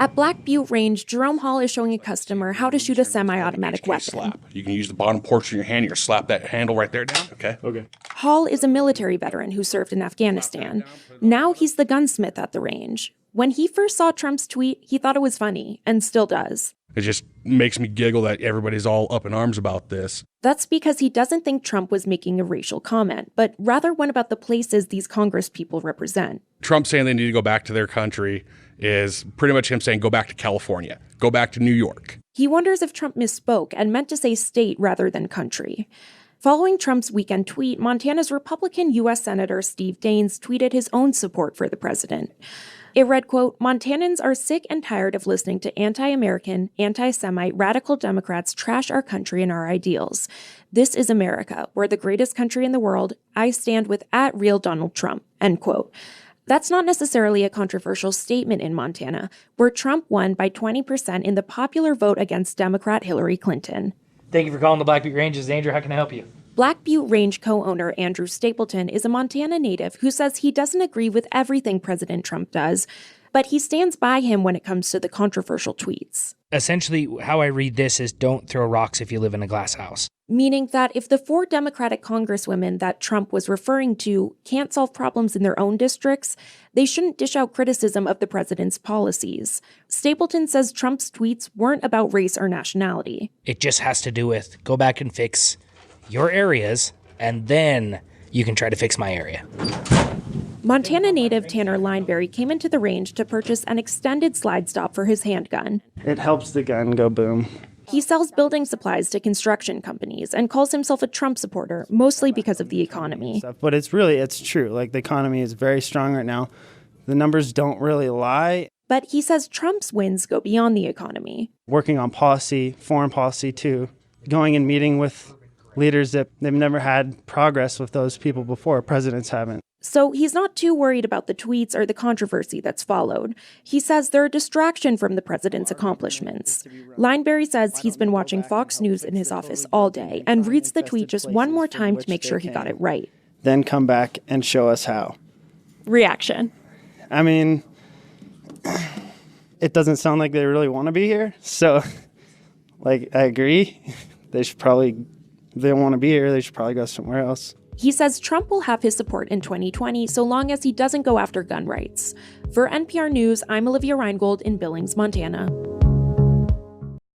At Black Butte Range, Jerome Hall is showing a customer how to shoot a semi-automatic weapon. Slap. You can use the bottom portion of your hand. You slap that handle right there down. Okay. Hall is a military veteran who served in Afghanistan. Now he's the gunsmith at the range. When he first saw Trump's tweet, he thought it was funny, and still does. It just makes me giggle that everybody's all up in arms about this. That's because he doesn't think Trump was making a racial comment, but rather one about the places these Congress people represent. Trump saying they need to go back to their country is pretty much him saying go back to California, go back to New York. He wonders if Trump misspoke and meant to say state rather than country. Following Trump's weekend tweet, Montana's Republican U.S. Senator Steve Daines tweeted his own support for the president. It read, quote, "Montanans are sick and tired of listening to anti-American, anti-Semite, radical Democrats trash our country and our ideals. This is America. We're the greatest country in the world. I stand with @real Donald Trump," end quote. That's not necessarily a controversial statement in Montana, where Trump won by 20% in the popular vote against Democrat Hillary Clinton. Thank you for calling the Black Butte Range. This is Andrew. How can I help you? Black Butte Range co-owner Andrew Stapleton is a Montana native who says he doesn't agree with everything President Trump does, but he stands by him when it comes to the controversial tweets. Essentially, how I read this is don't throw rocks if you live in a glass house. Meaning that if the 4 Democratic congresswomen that Trump was referring to can't solve problems in their own districts, they shouldn't dish out criticism of the president's policies. Stapleton says Trump's tweets weren't about race or nationality. It just has to do with go back and fix your areas, and then you can try to fix my area. Montana native Tanner Lineberry came into the range to purchase an extended slide stop for his handgun. It helps the gun go boom. He sells building supplies to construction companies and calls himself a Trump supporter, mostly because of the economy. But it's true. Like, the economy is very strong right now. The numbers don't really lie. But he says Trump's wins go beyond the economy. Working on policy, foreign policy too, going and meeting with leaders that they've never had progress with those people before. Presidents haven't. So he's not too worried about the tweets or the controversy that's followed. He says they're a distraction from the president's accomplishments. Lineberry says he's been watching Fox News in his office all day and reads the tweet just one more time to make sure he got it right. Then come back and show us how. Reaction. I mean, it doesn't sound like they really want to be here. So, I agree. If they don't want to be here, they should probably go somewhere else. He says Trump will have his support in 2020 so long as he doesn't go after gun rights. For NPR News, I'm Olivia Reingold in Billings, Montana.